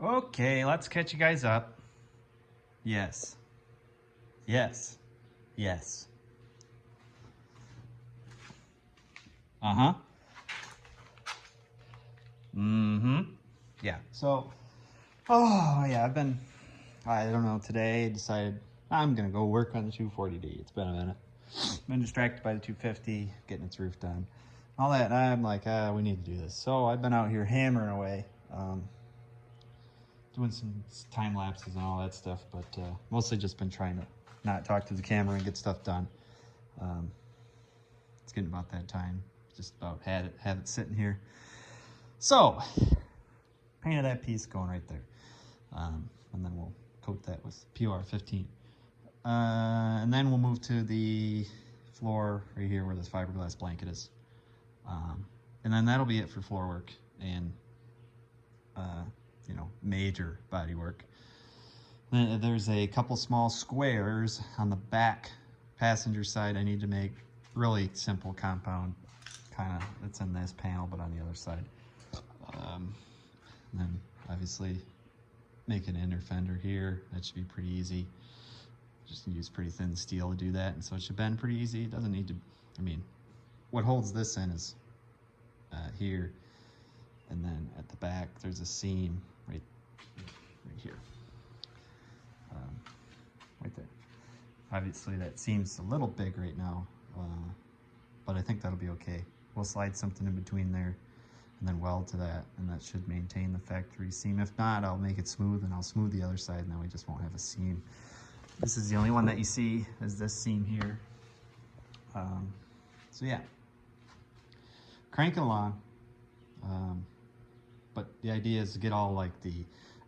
Okay, let's catch you guys up. Yes. Yes. Yes. Uh-huh. Mm-hmm. Yeah. So, oh, yeah, I don't know, today I decided I'm going to go work on the 240D. It's been a minute. Been distracted by the 250, getting its roof done. All that, and I'm like, we need to do this. So I've been out here hammering away, doing some time lapses and all that stuff, but mostly just been trying to not talk to the camera and get stuff done. It's getting about that time. Just about have it sitting here. So, painted that piece going right there. And then we'll coat that with PR15. And then we'll move to the floor right here where this fiberglass blanket is. And then that'll be it for floor work and, major body work. Then there's a couple small squares on the back passenger side I need to make. Really simple compound, kind of, it's in this panel, but on the other side. And then obviously make an inner fender here. That should be pretty easy. Just use pretty thin steel to do that, and so it should bend pretty easy. It doesn't need to, what holds this in is here, and then at the back there's a seam right here, right there. Obviously that seam's a little big right now, but I think that'll be okay. We'll slide something in between there and then weld to that, and that should maintain the factory seam. If not, I'll make it smooth and I'll smooth the other side, and then we just won't have a seam. This is the only one that you see, is this seam here. So yeah, cranking along. But the idea is to get all like the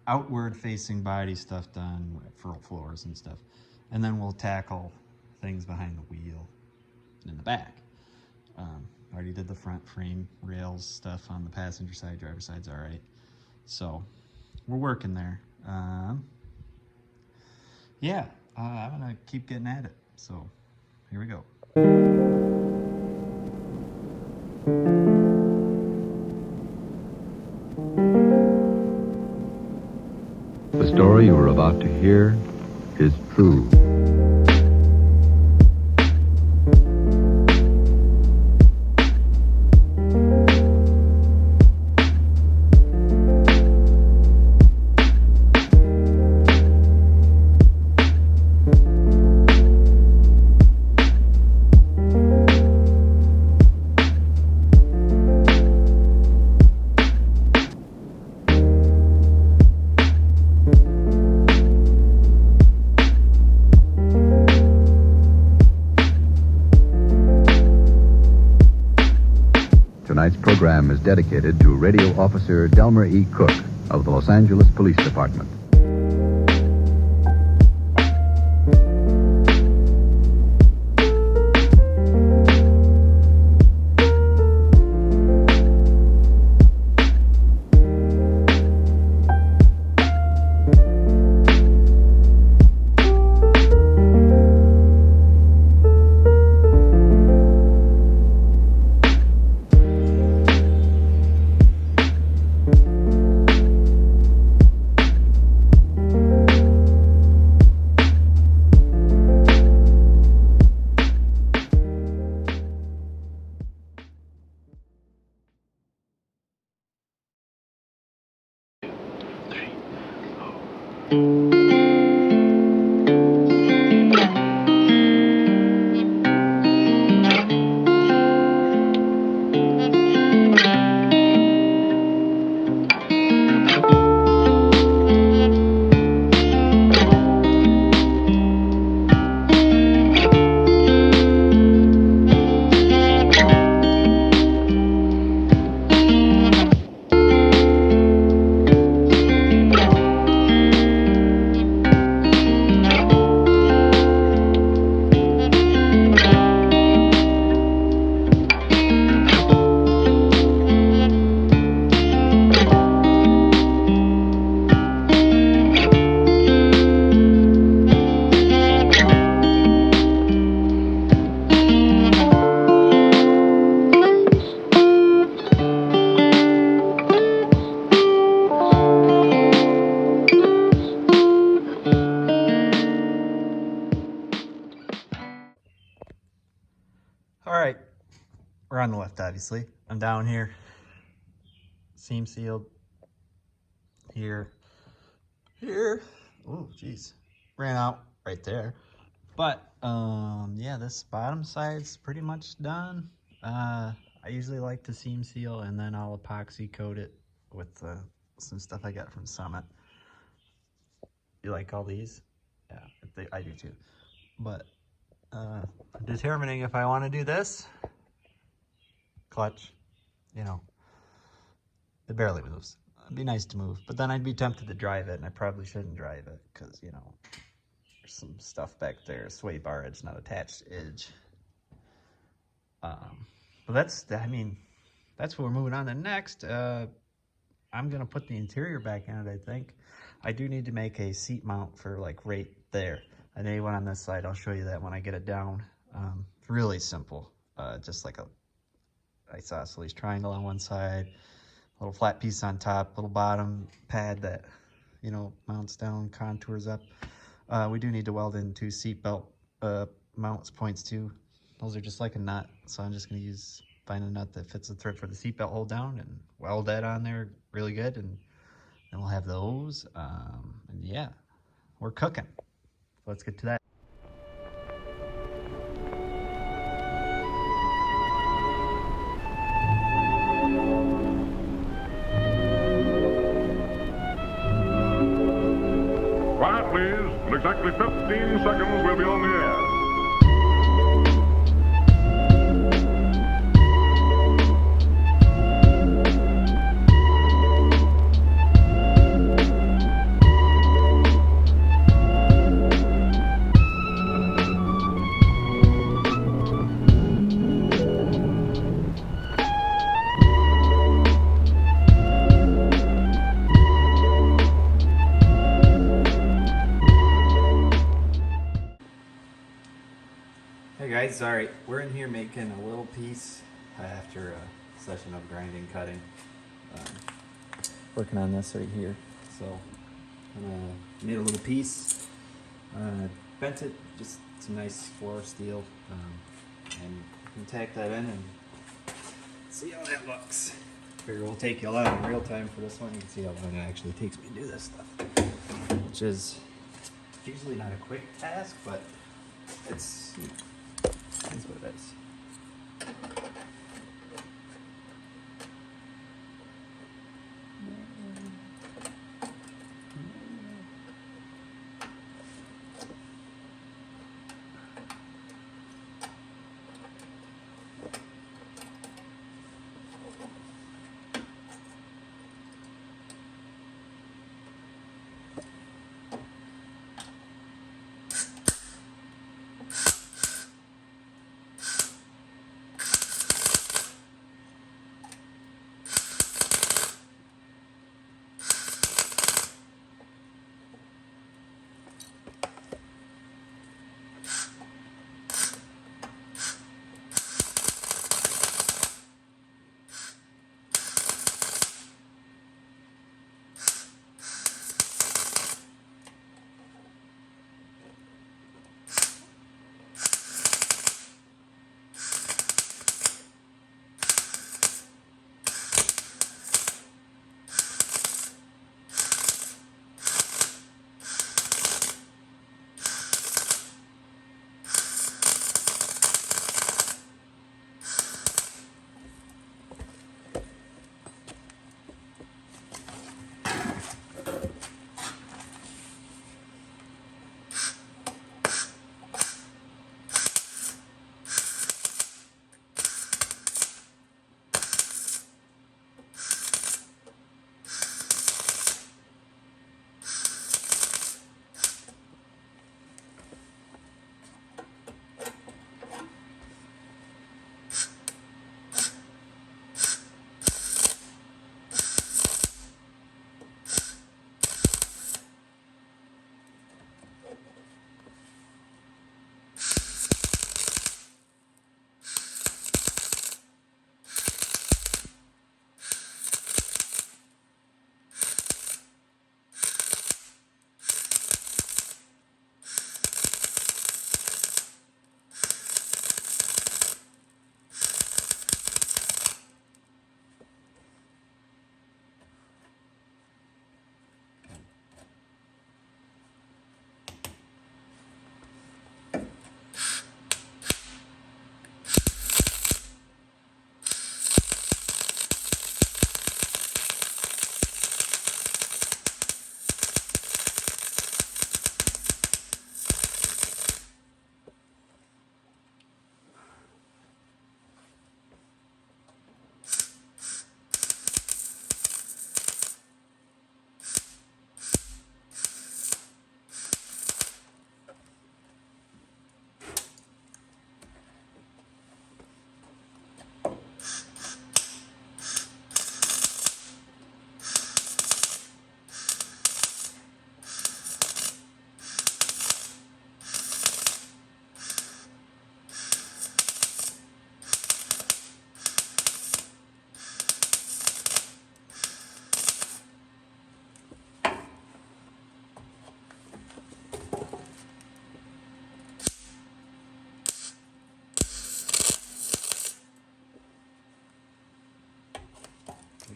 outward facing body stuff done for floors and stuff. And then we'll tackle things behind the wheel and in the back. Already did the front frame rails stuff on the passenger side, driver side's all right. So we're working there. Yeah, I'm gonna keep getting at it. So here we go. The story you are about to hear is true. Tonight's program is dedicated to Radio Officer Delmer E. Cook of the Los Angeles Police Department. overlooked, obviously. I'm down here, seam sealed, here, oh geez, ran out right there. But yeah, this bottom side's pretty much done. I usually like to seam seal and then I'll epoxy coat it with some stuff I got from Summit. You like all these? Yeah, I do too. But determining if I want to do this clutch, you know, it barely moves. It'd be nice to move, but then I'd be tempted to drive it, and I probably shouldn't drive it because, you know, there's some stuff back there, sway bar edge not attached edge. But that's, I mean, that's what we're moving on to next. I'm gonna put the interior back in it, I think. I do need to make a seat mount for like right there. I need one on this side. I'll show you that when I get it down. Really simple, just like a isosceles triangle on one side, a little flat piece on top, little bottom pad that, you know, mounts down, contours up. We do need to weld in 2 seat belt mounts points too. Those are just like a nut, so I'm just gonna find a nut that fits the thread for the seat belt hold down and weld that on there really good, and then we'll have those. And yeah, we're cooking. Let's get to that. Quiet, please. In exactly 15 seconds, we'll be on the air. Hey guys, sorry, we're in here making a little piece after a session of grinding, cutting. Working on this right here. So, made a little piece, bent it, just some nice 4 steel, and you can tack that in and see how that looks. Figure we'll take you along in real time for this one. You can see how long it actually takes me to do this stuff, which is usually not a quick task, but it's what it is.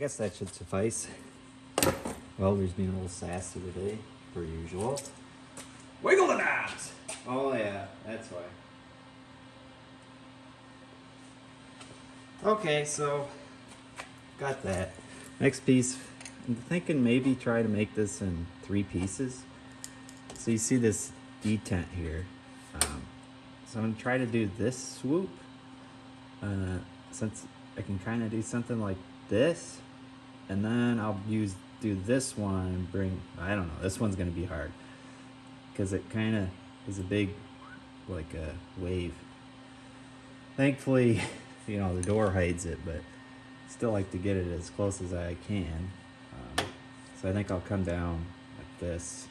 guess that should suffice. Welder's being a little sassy today, per usual. Wiggle the knobs! Oh yeah, that's why. Okay, so got that. Next piece, I'm thinking maybe try to make this in 3 pieces. So you see this detent here. So I'm gonna try to do this swoop. Since I can kind of do something like this, and then I'll do this one and bring, I don't know, this one's gonna be hard because it kind of is a big, like a wave. Thankfully, you know, the door hides it, but still like to get it as close as I can. So I think I'll come down like this.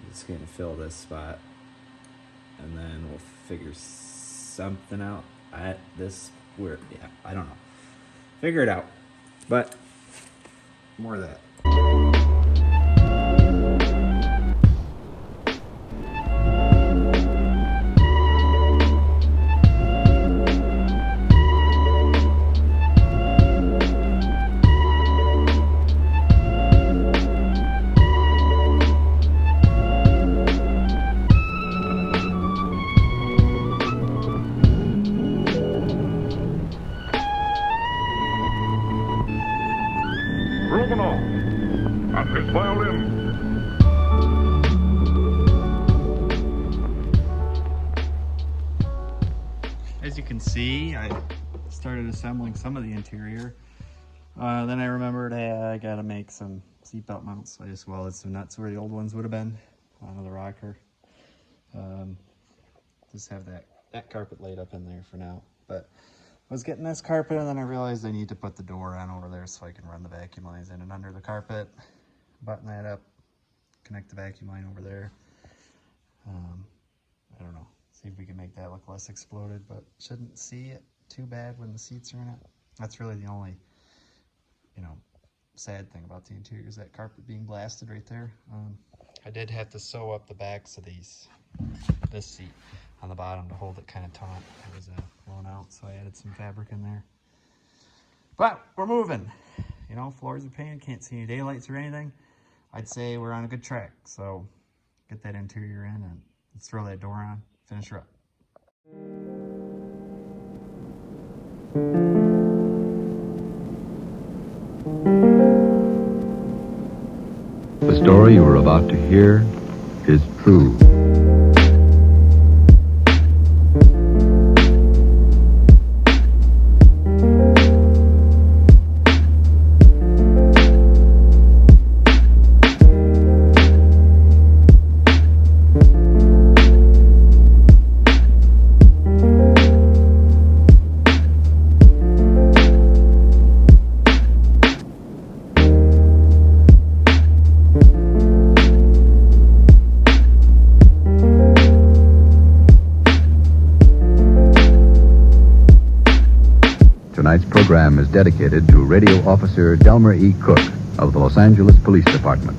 I'm just gonna fill this spot, and then we'll figure something out at this where, yeah, I don't know. Figure it out, but more of that. And his violin. As you can see, I started assembling some of the interior. Then I remembered, hey, I gotta make some seatbelt mounts. So I just welded some nuts where the old ones would have been onto the rocker. Just have that carpet laid up in there for now. But I was getting this carpet, and then I realized I need to put the door on over there so I can run the vacuum lines in and under the carpet. Button that up, connect the vacuum line over there. I don't know, see if we can make that look less exploded, but shouldn't see it too bad when the seats are in it. That's really the only, you know, sad thing about the interior is that carpet being blasted right there. I did have to sew up the backs of this seat on the bottom to hold it kind of taut. It was blown out, so I added some fabric in there. But we're moving. You know, floors are painted, can't see any daylights or anything. I'd say we're on a good track. So get that interior in and let's throw that door on, finish her up. The story you are about to hear is true. Tonight's program is dedicated to Radio Officer Delmer E. Cook of the Los Angeles Police Department.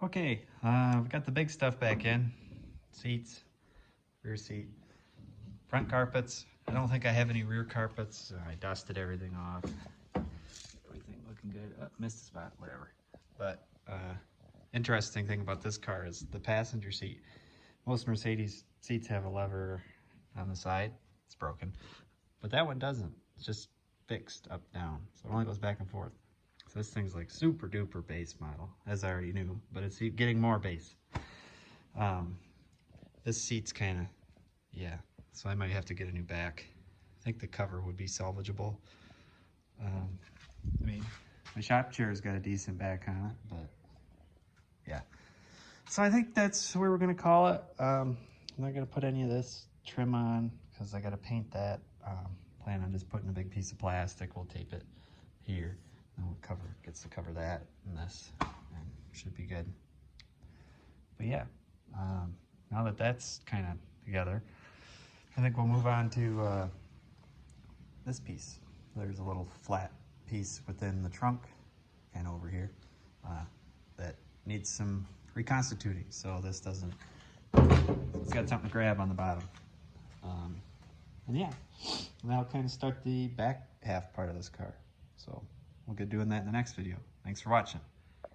Okay, we got the big stuff back in. Seats, rear seat, front carpets. I don't think I have any rear carpets. I dusted everything off. Everything looking good. Oh, missed a spot, whatever. But interesting thing about this car is the passenger seat. Most Mercedes seats have a lever on the side. It's broken. But that one doesn't. It's just fixed up, down. So it only goes back and forth. So this thing's like super duper base model, as I already knew, but it's getting more base. This seat's kind of, yeah, so I might have to get a new back. I think the cover would be salvageable. I mean, my shop chair's got a decent back on it, but yeah. So I think that's where we're gonna call it. I'm not gonna put any of this trim on because I gotta paint that. Plan on just putting a big piece of plastic. We'll tape it here. And we'll gets to cover that and this, and should be good. But yeah, now that that's kind of together, I think we'll move on to this piece. There's a little flat piece within the trunk and over here that needs some reconstituting. So this doesn't, it's got something to grab on the bottom. And yeah, and that'll kind of start the back half part of this car. So we'll get doing that in the next video. Thanks for watching.